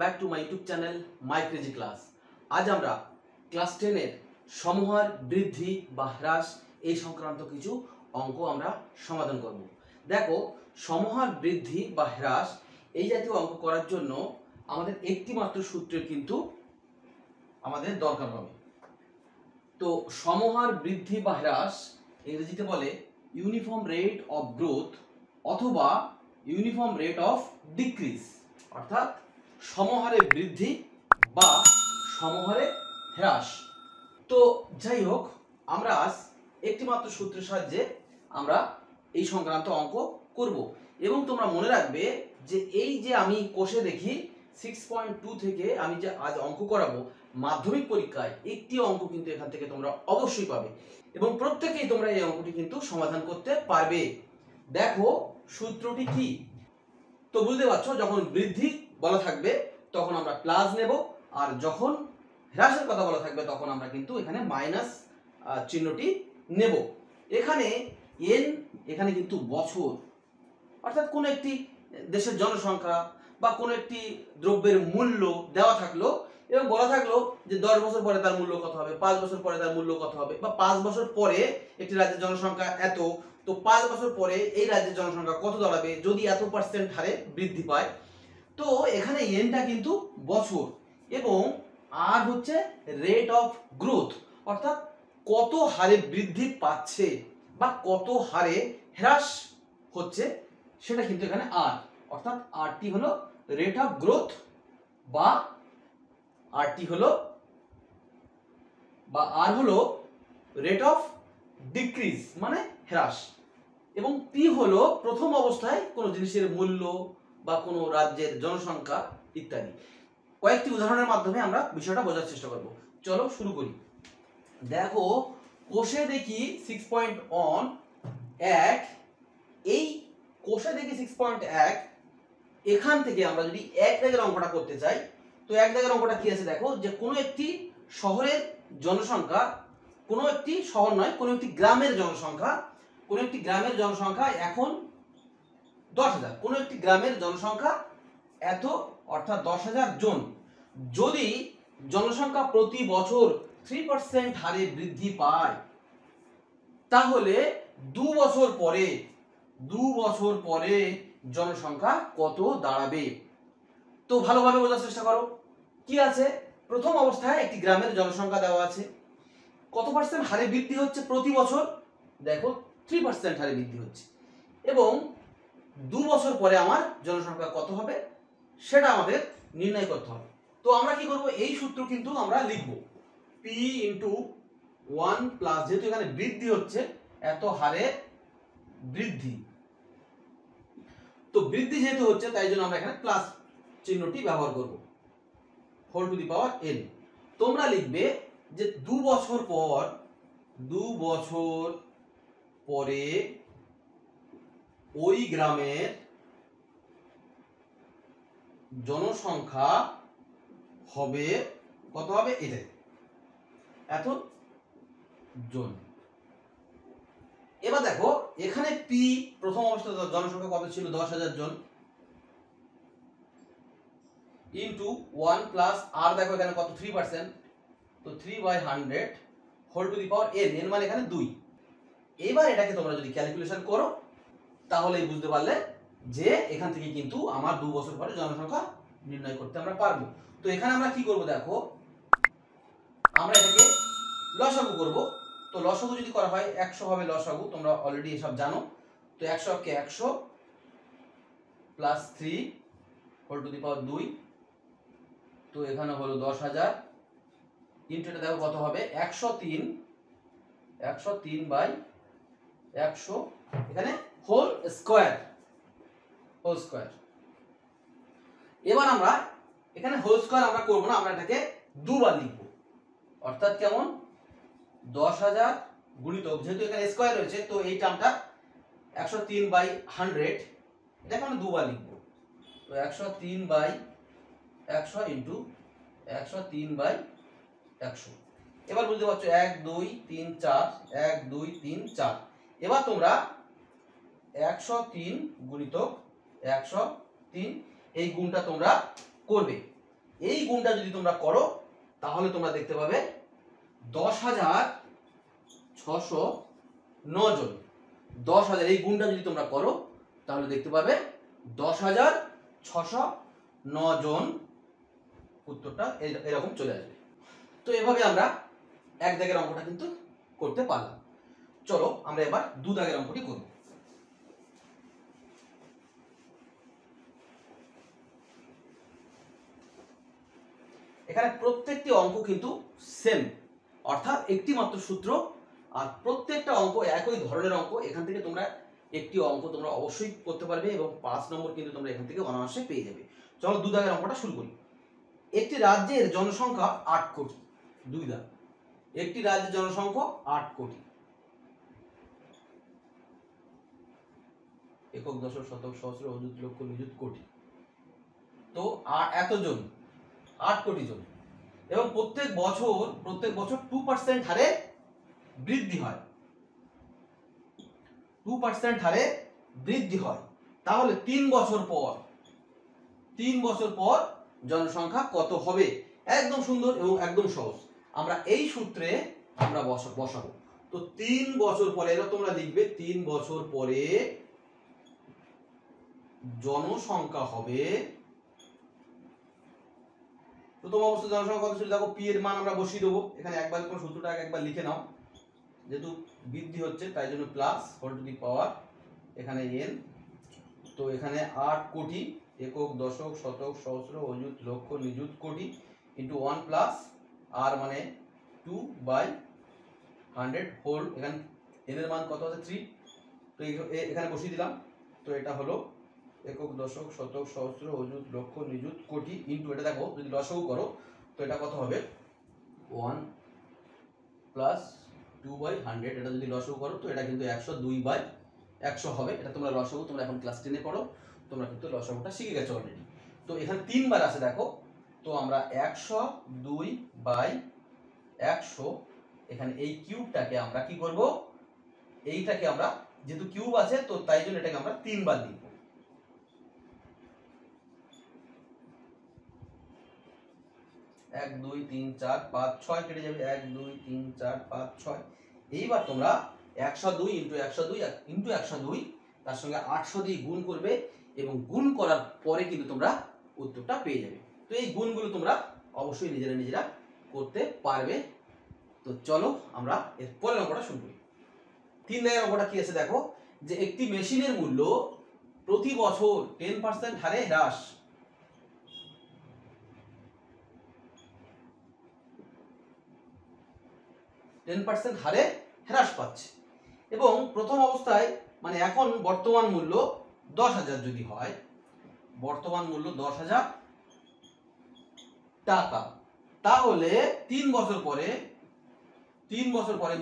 Back to my YouTube channel my crazy class. আজ আমরা class 10-এর সমহার বৃদ্ধি বা হ্রাস এই সংক্রান্ত কিছু অঙ্ক আমরা সমাধান করব। দেখো, সমহার বৃদ্ধি বা হ্রাস এই জাতীয় অঙ্ক করার জন্য আমাদের একটি মাত্র সূত্রের কিন্তু আমাদের দরকার হবে। তো সমহার বৃদ্ধি বা হ্রাস ইংরেজিতে বলে ইউনিফর্ম রেট অফ গ্রোথ অথবা ইউনিফর্ম রেট অফ ডিক্রিজ, অর্থাৎ সমহারে বৃদ্ধি বা সমহারে হ্রাস। তো যাই হোক, আমরা আজ একটি মাত্র সূত্রের সাহায্যে আমরা এই সংক্রান্ত অঙ্ক করব এবং তোমরা মনে রাখবে যে এই যে আমি কোষে দেখি 6.2 থেকে আমি যে আজ অঙ্ক করাবো, মাধ্যমিক পরীক্ষায় একটি অঙ্ক কিন্তু এখান থেকে তোমরা অবশ্যই পাবে এবং প্রত্যেকেই তোমরা এই অঙ্কটি কিন্তু সমাধান করতে পারবে। দেখো সূত্রটি কি, তো বুঝতে পারছো, যখন বৃদ্ধি বলা থাকবে তখন আমরা প্লাস নেব, আর যখন হ্রাসের কথা বলা থাকবে তখন আমরা কিন্তু এখানে মাইনাস চিহ্নটি নেব। এখানে এন, এখানে কিন্তু বছর, অর্থাৎ কোন একটি দেশের জনসংখ্যা বা কোন একটি দ্রব্যের মূল্য দেওয়া থাকলো এবং বলা থাকলো যে 10 বছর পরে তার মূল্য কত হবে, 5 বছর পরে তার মূল্য কত হবে, বা 5 বছর পরে একটি রাজ্যের জনসংখ্যা এত, তো 5 বছর পরে এই রাজ্যের জনসংখ্যা কত দাঁড়াবে যদি এত % হারে বৃদ্ধি পায়। তো এখানে এনটা কিন্তু বছর এবং আর হচ্ছে রেট অফ গ্রোথ, অর্থাৎ কত হারে বৃদ্ধি পাচ্ছে বা কত হারে হ্রাস হচ্ছে সেটা কিন্তু এখানে আর, অর্থাৎ আরটি হলো রেট অফ গ্রোথ বা আরটি হলো বা আর হলো রেট অফ ডিক্রিজ মানে হ্রাস, এবং পি হলো প্রথম অবস্থায় কোনো জিনিসের মূল্য বা কোনো রাজ্যের জনসংখ্যা ইত্যাদি। কয়েকটি উদাহরণের মাধ্যমে আমরা বিষয়টা বোঝার চেষ্টা করব। চলো শুরু করি। দেখো, কোষে দেখি 6.1, এই কোষে দেখি 6.1, এখান থেকে আমরা যদি এক দাগের অঙ্কটা করতে চাই, তো এক দাগের অঙ্কটা কি আছে দেখো, যে কোনো একটি শহরের জনসংখ্যা, কোনো একটি শহর নয়, কোনো একটি গ্রামের জনসংখ্যা, কোনো একটি গ্রামের জনসংখ্যা এখন 10,000, কোনো একটি গ্রামের জনসংখ্যা এত, অর্থাৎ 10,000 জন। যদি জনসংখ্যা প্রতি বছর 3% হারে বৃদ্ধি পায়, তাহলে 2 বছর পরে জনসংখ্যা কত দাঁড়াবে। তো ভালোভাবে বোঝার চেষ্টা করো। কি আছে, প্রথম অবস্থায় একটি গ্রামের জনসংখ্যা দেওয়া আছে, কত % হারে বৃদ্ধি হচ্ছে প্রতি বছর, দেখো 3% হারে বৃদ্ধি হচ্ছে, এবং 2 বছর পরে আমার জনসংখ্যা কত হবে সেটা আমাদের নির্ণয় করতে হবে। তো আমরা কি করব, এই সূত্র কিন্তু আমরা লিখব p × 1 প্লাস, যেহেতু এখানে বৃদ্ধি হচ্ছে এত হারে বৃদ্ধি, তো বৃদ্ধি যেহেতু হচ্ছে তাই জন্য আমরা এখানে প্লাস চিহ্নটি ব্যবহার করব, whole to the power n। তোমরা লিখবে যে 2 বছর পরে ওই গ্রামের জনসংখ্যা হবে কত হবে, এটাই এত জন। এবার দেখো এখানে পি, প্রথম অবস্থায় জনসংখ্যা কত ছিল, 10,000 জন, ইনটু 1 প্লাস আর, দেখো এখানে কত 3%, তো 3/100 whole to the power n, n মানে এখানে 2। এবার এটাকে তোমরা যদি ক্যালকুলেশন করো তাহলেই বুঝতে পারলে যে এখান থেকে কিন্তু আমার 2 বছর পরে জনসংখ্যা নির্ণয় করতে আমরা পারবো। তো এখানে আমরা কি করব, দেখো আমরা এটাকে লসাগু করব। তো লসাগু যদি করা হয় 100 হবে লসাগু, তোমরা অলরেডি এসব জানো। তো 100 কে 100 প্লাস 3 হোল টু দি পাওয়ার 2, তো এখানে হলো 10,000 ইনটু এটা দেখো কত হবে 103/100, এখানে হোল স্কয়ার। এবার আমরা এখানে হোল স্কয়ার আমরা করব না, আমরা এটাকে দুবার লিখব, অর্থাৎ কেমন 10,000 গুণিতক, যেহেতু এখানে স্কয়ার রয়েছে তো এই টার্মটা 103/100, এটাকে আমরা দুবার লিখব। তো 103/100 ইনটু 103/100। এবার বুঝতে পারছো 1 2 3 4, 1 2 3 4। এবার তোমরা 103 গুণিতক 103 এই গুণটা তোমরা করবে। এই গুণটা যদি তোমরা করো তাহলে তোমরা দেখতে পাবে 10,609 জন। 10,000 এই গুণটা যদি তোমরা করো তাহলে দেখতে পাবে 10,609 জন উত্তরটা এরকম চলে আসবে। তো এভাবে আমরা এক দাগের অঙ্কটা কিন্তু করতে পারলাম। চলো আমরা এবার দু দাগের অঙ্কটি করব। এখানে প্রত্যেকটি অঙ্ক কিন্তু সেম, অর্থাৎ একটি মাত্র সূত্র, আর প্রত্যেকটা অঙ্ক একই ধরনের অঙ্ক। এখান থেকে তোমরা একটি অঙ্ক তোমরা অবশ্যই করতে পারবে এবং 5 নম্বর কিন্তু তোমরা এখান থেকে অনায়াসে পেয়ে যাবে। চলো দু দাগের অঙ্কটা শুরু করি। একটি রাজ্যের জনসংখ্যা 8 কোটি। দুই দাগ, একটি রাজ্যের জনসংখ্যা 8 কোটি। একক, দশক, শতক, সহস্র, অযুত, লক্ষ, নিযুত, কোটি। তো এতজন, 8 কোটি জন, এবং প্রত্যেক বছর 2% হারে বৃদ্ধি হয়। 2% হারে বৃদ্ধি হয়। তাহলে 3 বছর পর জনসংখ্যা কত হবে? একদম সুন্দর এবং একদম সহজ। আমরা এই সূত্রে আমরা বসাবো। তো 3 বছর পরে, এটা তোমরা লিখবে 3 বছর পরে জনসংখ্যা হবে, প্রথম অবস্থায় জনসংখ্যা কত ছিল দেখো, পি এর মান আমরা বসিয়ে দেবো এখানে। একবার কোন সূত্রটাকে একবার লিখে নাও, যেহেতু বৃদ্ধি হচ্ছে তাই জন্য প্লাস হোল টু দি পাওয়ার এখানে n। তো এখানে 8 কোটি, একক, দশক, শতক, সহস্র, অযুত, লক্ষ, নিযুত, কোটি ইন্টু 1 প্লাস আর মানে 2/100 হোল, এখানে n এর মান কত আছে 3, তো এখানে বসিয়ে দিলাম। তো এটা হলো একক, দশক, শতক, সহস্র, অযুত, লক্ষ, নিযুত, কোটি ইন্টু, এটা দেখো যদি লসাগু করো তো এটা কত হবে 1 প্লাস 2/100। এটা যদি লসাগু করো তো এটা কিন্তু 102/100 হবে। এটা তোমরা লসাগু, তোমরা এখন ক্লাস 10 এ পড়ো, তোমরা কিন্তু লসাগুটা শিখে গেছো অলরেডি। তো এখানে 3 বার আছে দেখো, তো আমরা 102/100, এখানে এই কিউবটাকে আমরা কি করব, এইটাকে আমরা যেহেতু কিউব আছে তো তাই জন্য এটাকে আমরা 3 বার লিখব। 1 2 3 4 5 6 কেটে যাবে, 1 2 3 4 5 6। এইবার তোমরা 102 ইন্টু 102 ইন্টু 102 তার সঙ্গে 800 দিয়ে গুণ করবে, এবং গুণ করার পরে কিন্তু তোমরা উত্তরটা পেয়ে যাবে। তো এই গুণগুলো তোমরা অবশ্যই নিজেরা করতে পারবে। তো চলো আমরা এর পরের অঙ্কটা শুরু করি। 3 দাগের অঙ্কটা কি আছে দেখো, যে একটি মেশিনের মূল্য প্রতি বছর 10% হারে হ্রাস, 10% হারে হ্রাস পাচ্ছে, এবং প্রথম অবস্থায় মানে এখন বর্তমান মূল্য 10,000 যদি হয়, বর্তমান মূল্য 10,000 টাকা, তাহলে 3 বছর পরে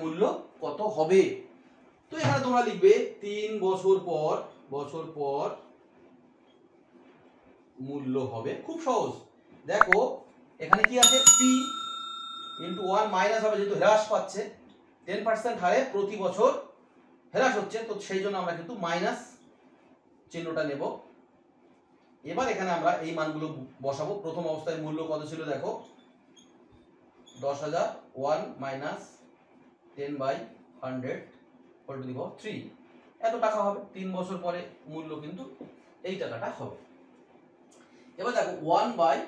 মূল্য কত হবে? তো এখানে তোমরা লিখবে 3 বছর পর মূল্য হবে। খুব সহজ, দেখো এখানে কি আছে, পি ইন্টু 1 মাইনাস হবে, যেহেতু হ্রাস পাচ্ছে 10% হারে প্রতি বছর হ্রাস হচ্ছে, তো সেই জন্য আমরা কিন্তু মাইনাস চিহ্নটা নেব। এবার এখানে আমরা এই মানগুলো বসাবো। প্রথম অবস্থায় মূল্য কত ছিল দেখো 10,000, 1 minus 10/100 whole to the power 3, এত টাকা হবে। 3 বছর পরে মূল্য কিন্তু এই টাকাটা হবে। এবার দেখো 1/8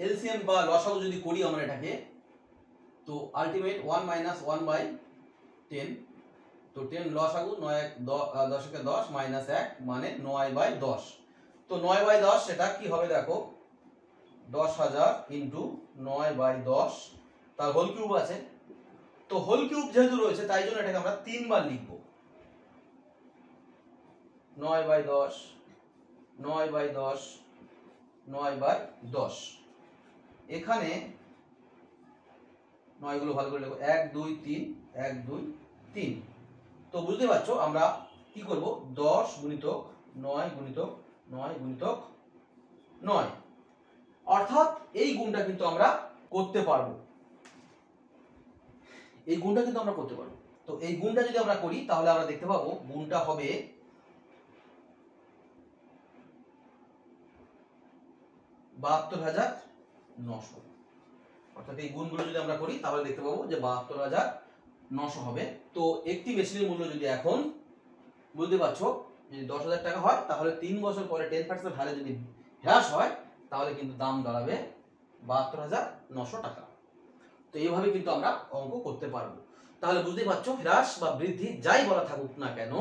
এলসিএম বা লসাগু যদি করি আমরা এটাকে, তো আলটিমেট 1 মাইনাস 1/10, তো 10 লসাগু 9 10 10 মাইনাস 1 মানে 9/10। তো 9/10 সেটা কি হবে দেখো 10,000 ইন্টু 9/10, তার হোল কিউব আছে, তো হোল কিউব যেহেতু রয়েছে তাই জন্য এটাকে আমরা 3 বার লিখব। 9/10, 9/10, 9/10, এখানে 9 গুলো ভালো করে লিখো, 1 2 3 1 2 3। তো বুঝতে পারছো আমরা কি করব, 10 গুণিতক 9 গুণিতক 9 গুণিতক 9, অর্থাৎ এই গুণটা কিন্তু আমরা করতে পারবো। তো এই গুণটা যদি আমরা করি তাহলে আমরা দেখতে পাবো গুণটা হবে 72,900, অর্থাৎ এই গুণগুলো যদি আমরা করি তাহলে দেখতে পাবো যে 72,900 হবে। তো একটি মেশিনের মূল্য যদি এখন বুঝতে পারছো যদি 10,000 টাকা হয়, তাহলে 3 বছর পরে 10% হারে যদি হ্রাস হয় তাহলে কিন্তু দাম দাঁড়াবে 72,900 টাকা। তো এইভাবে কিন্তু আমরা অঙ্ক করতে পারবো। তাহলে বুঝতেই পারছো, হ্রাস বা বৃদ্ধি যাই বলা থাকুক না কেন,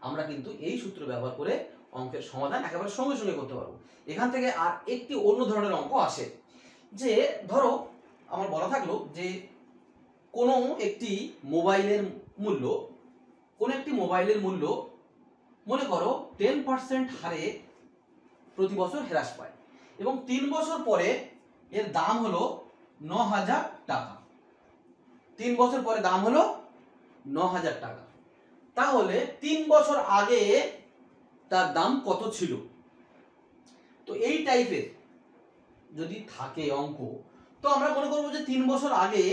আমরা কিন্তু এই সূত্র ব্যবহার করে অঙ্কের সমাধান একেবারে সঙ্গে সঙ্গে করতে পারবো। এখান থেকে আর একটি অন্য ধরনের অঙ্ক আসে, যে ধরো আমার বলা থাকলো যে কোনো একটি মোবাইলের মূল্য মনে করো 10% হারে প্রতি বছর হ্রাস পায় এবং 3 বছর পরে এর দাম হলো 9,000 টাকা। 3 বছর পরে দাম হলো 9,000 টাকা। তাহলে 3 বছর আগে তার দাম কত ছিল? তো এই টাইপের যদি থাকে অঙ্ক, তো আমরা মনে করবো যে 3 বছর আগে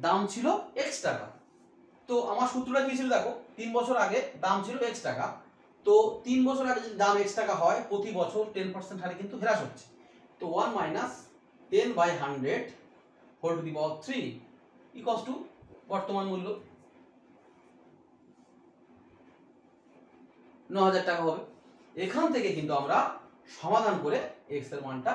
দাম ছিল x টাকা। তো আমার সূত্রটা কি ছিল দেখো, 3 বছর আগে দাম ছিল x টাকা। তো 3 বছর আগে যদি দাম x টাকা হয়, প্রতি বছর 10% হারে কিন্তু হ্রাস হচ্ছে। তো 1 minus 10/100 whole to the power 3 equals to বর্তমান মূল্য 9,000 টাকা হবে। এখান থেকে কিন্তু আমরা সমাধান করে x এর মানটা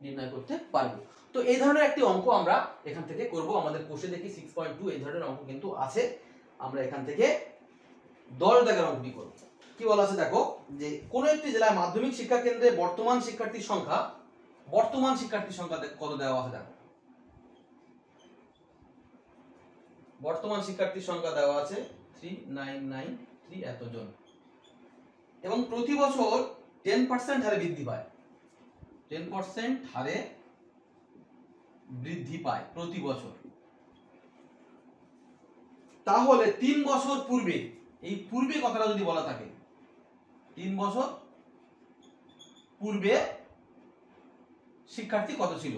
নির্ণয় করতে পারবো। তো এই ধরনের একটি অঙ্ক আমরা এখান থেকে করব। আমাদের কোষে দেখি 6.2 এই ধরনের অঙ্ক কিন্তু আছে। আমরা এখান থেকে 10 দাগের অঙ্কটি করব। কি বলা আছে দেখো, যে কোন একটি জেলায় মাধ্যমিক শিক্ষা কেন্দ্রে বর্তমান শিক্ষার্থীর সংখ্যা কত দেওয়া আছে দেখো। বর্তমান শিক্ষার্থীর সংখ্যা দেওয়া আছে 3993 এতজন, এবং প্রতি বছর 10% হারে বৃদ্ধি পায়। 10% হারে বৃদ্ধি পায় প্রতি বছর। তাহলে 3 বছর পূর্বে, এই পূর্বে কথাটা যদি বলা থাকে, 3 বছর পূর্বে শিক্ষার্থী কত ছিল?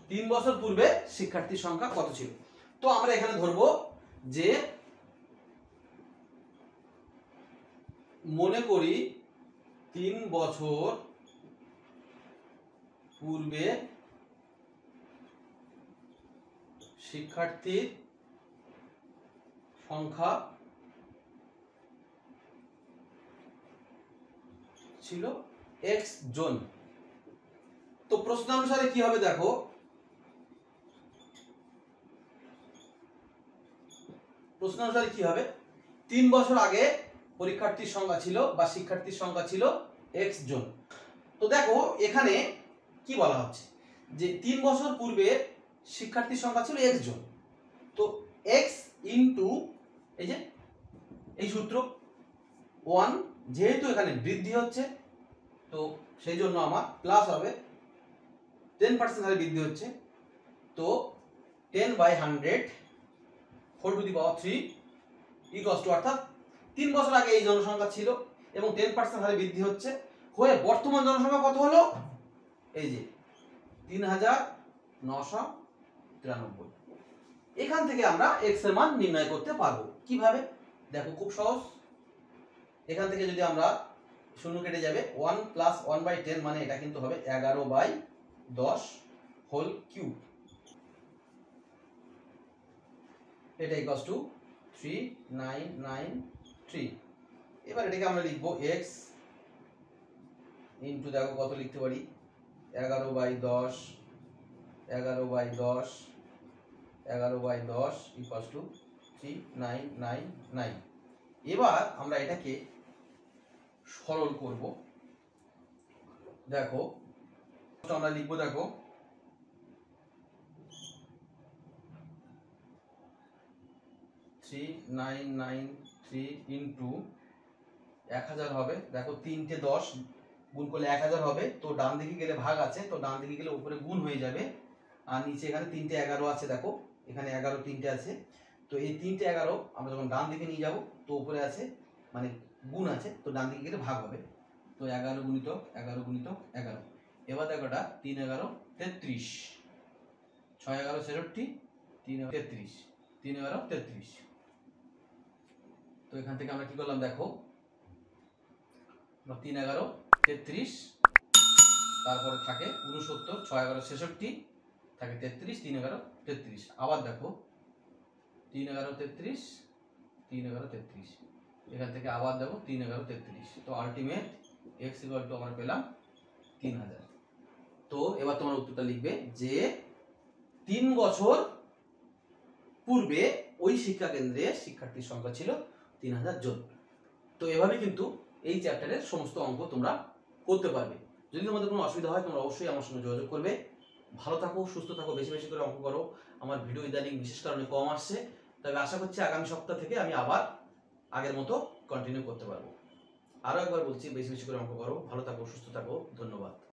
তিন বছর পূর্বে শিক্ষার্থীর সংখ্যা কত ছিল? তো আমরা এখানে ধরবো যে মনে করি 3 বছর পূর্বে শিক্ষার্থীর সংখ্যা ছিল x জন। তো প্রশ্নানুসারে কি হবে দেখো, প্রশ্নানুসারে কি হবে, 3 বছর আগে পরীক্ষার্থীর সংখ্যা ছিল বা শিক্ষার্থীর সংখ্যা ছিল x জন। তো দেখো এখানে কি বলা হচ্ছে, যে 3 বছর পূর্বে শিক্ষার্থীর সংখ্যা ছিল x জন। তো x ইনটু এই যে এই সূত্র 1, যেহেতু এখানে বৃদ্ধি হচ্ছে তো সেই জন্য আমার প্লাস হবে, 10% হারে বৃদ্ধি হচ্ছে, তো 10/100 whole to the power 3 equals to, অর্থাৎ 3 বছর আগে এই জনসংখ্যা ছিল এবং 10% হারে বৃদ্ধি হচ্ছে হয়ে বর্তমান জনসংখ্যা কত হলো, এই যে 3,993। এখান থেকে আমরা x এর মান নির্ণয় করতে পারবো। কিভাবে দেখো, খুব সহজ। এখান থেকে যদি আমরা শূন্য কেটে যাবে, 1 প্লাস 1/10 মানে এটা কিন্তু হবে 11/10 হোল কিউব, এটা ইকুয়ালস টু 3993। এবার এটাকে আমরা লিখবো x ইনটু, দেখো কত লিখতে পারি, 11/10 11/10 11/10 ইকুয়ালস টু 3999। এবার আমরা এটাকে সরল করব। দেখো আমরা লিখবো, দেখো 3993 ইন্টু 1000 হবে। দেখো 3টে 10 গুণ করলে 1000 হবে। তো ডান দিকে গেলে ভাগ আছে, তো ডান দিকে গেলে উপরে গুণ হয়ে যাবে, আর নিচে এখানে 3টে 11 আছে। দেখো এখানে 11 3টে আছে, তো এই 3টে 11 আমরা যখন ডান দিকে নিয়ে যাব তো উপরে আছে মানে গুণ আছে, তো ডান দিকে গেলে ভাগ হবে। তো 11 গুণিতক 11 গুণিতক 11। এবার দেখো এটা 3 11 33, 6 11 63, 3 33। 3 11 33। তো এখান থেকে আমরা কি করলাম দেখো, 3 11 33, তারপরে থাকে 69, 6 11 66, থাকে 33, 3 11 33। আবার দেখো 3 11 33, 3 11 33, এখান থেকে আবার দেখো 3 11 33। তো আলটিমেট x ইকুয়াল টু আমরা পেলাম 3000। তো এবার তোমার উত্তরটা লিখবে যে 3 বছর পূর্বে ওই শিক্ষা কেন্দ্রে শিক্ষার্থীর সংখ্যা ছিল 3000 জন। তো এভাবে কিন্তু এই চ্যাপ্টারের সমস্ত অঙ্ক তোমরা করতে পারবে। যদি তোমাদের কোনো অসুবিধা হয় তোমরা অবশ্যই আমার সঙ্গে যোগাযোগ করবে। ভালো থাকো, সুস্থ থাকো, বেশি বেশি করে অঙ্ক করো। আমার ভিডিও ইদানিং বিশেষ কারণে কম আসছে, তবে আশা করছি আগামী সপ্তাহ থেকে আমি আবার আগের মতো কন্টিনিউ করতে পারবো। আরও একবার বলছি, বেশি বেশি করে অঙ্ক করো। ভালো থাকো, সুস্থ থাকো, ধন্যবাদ।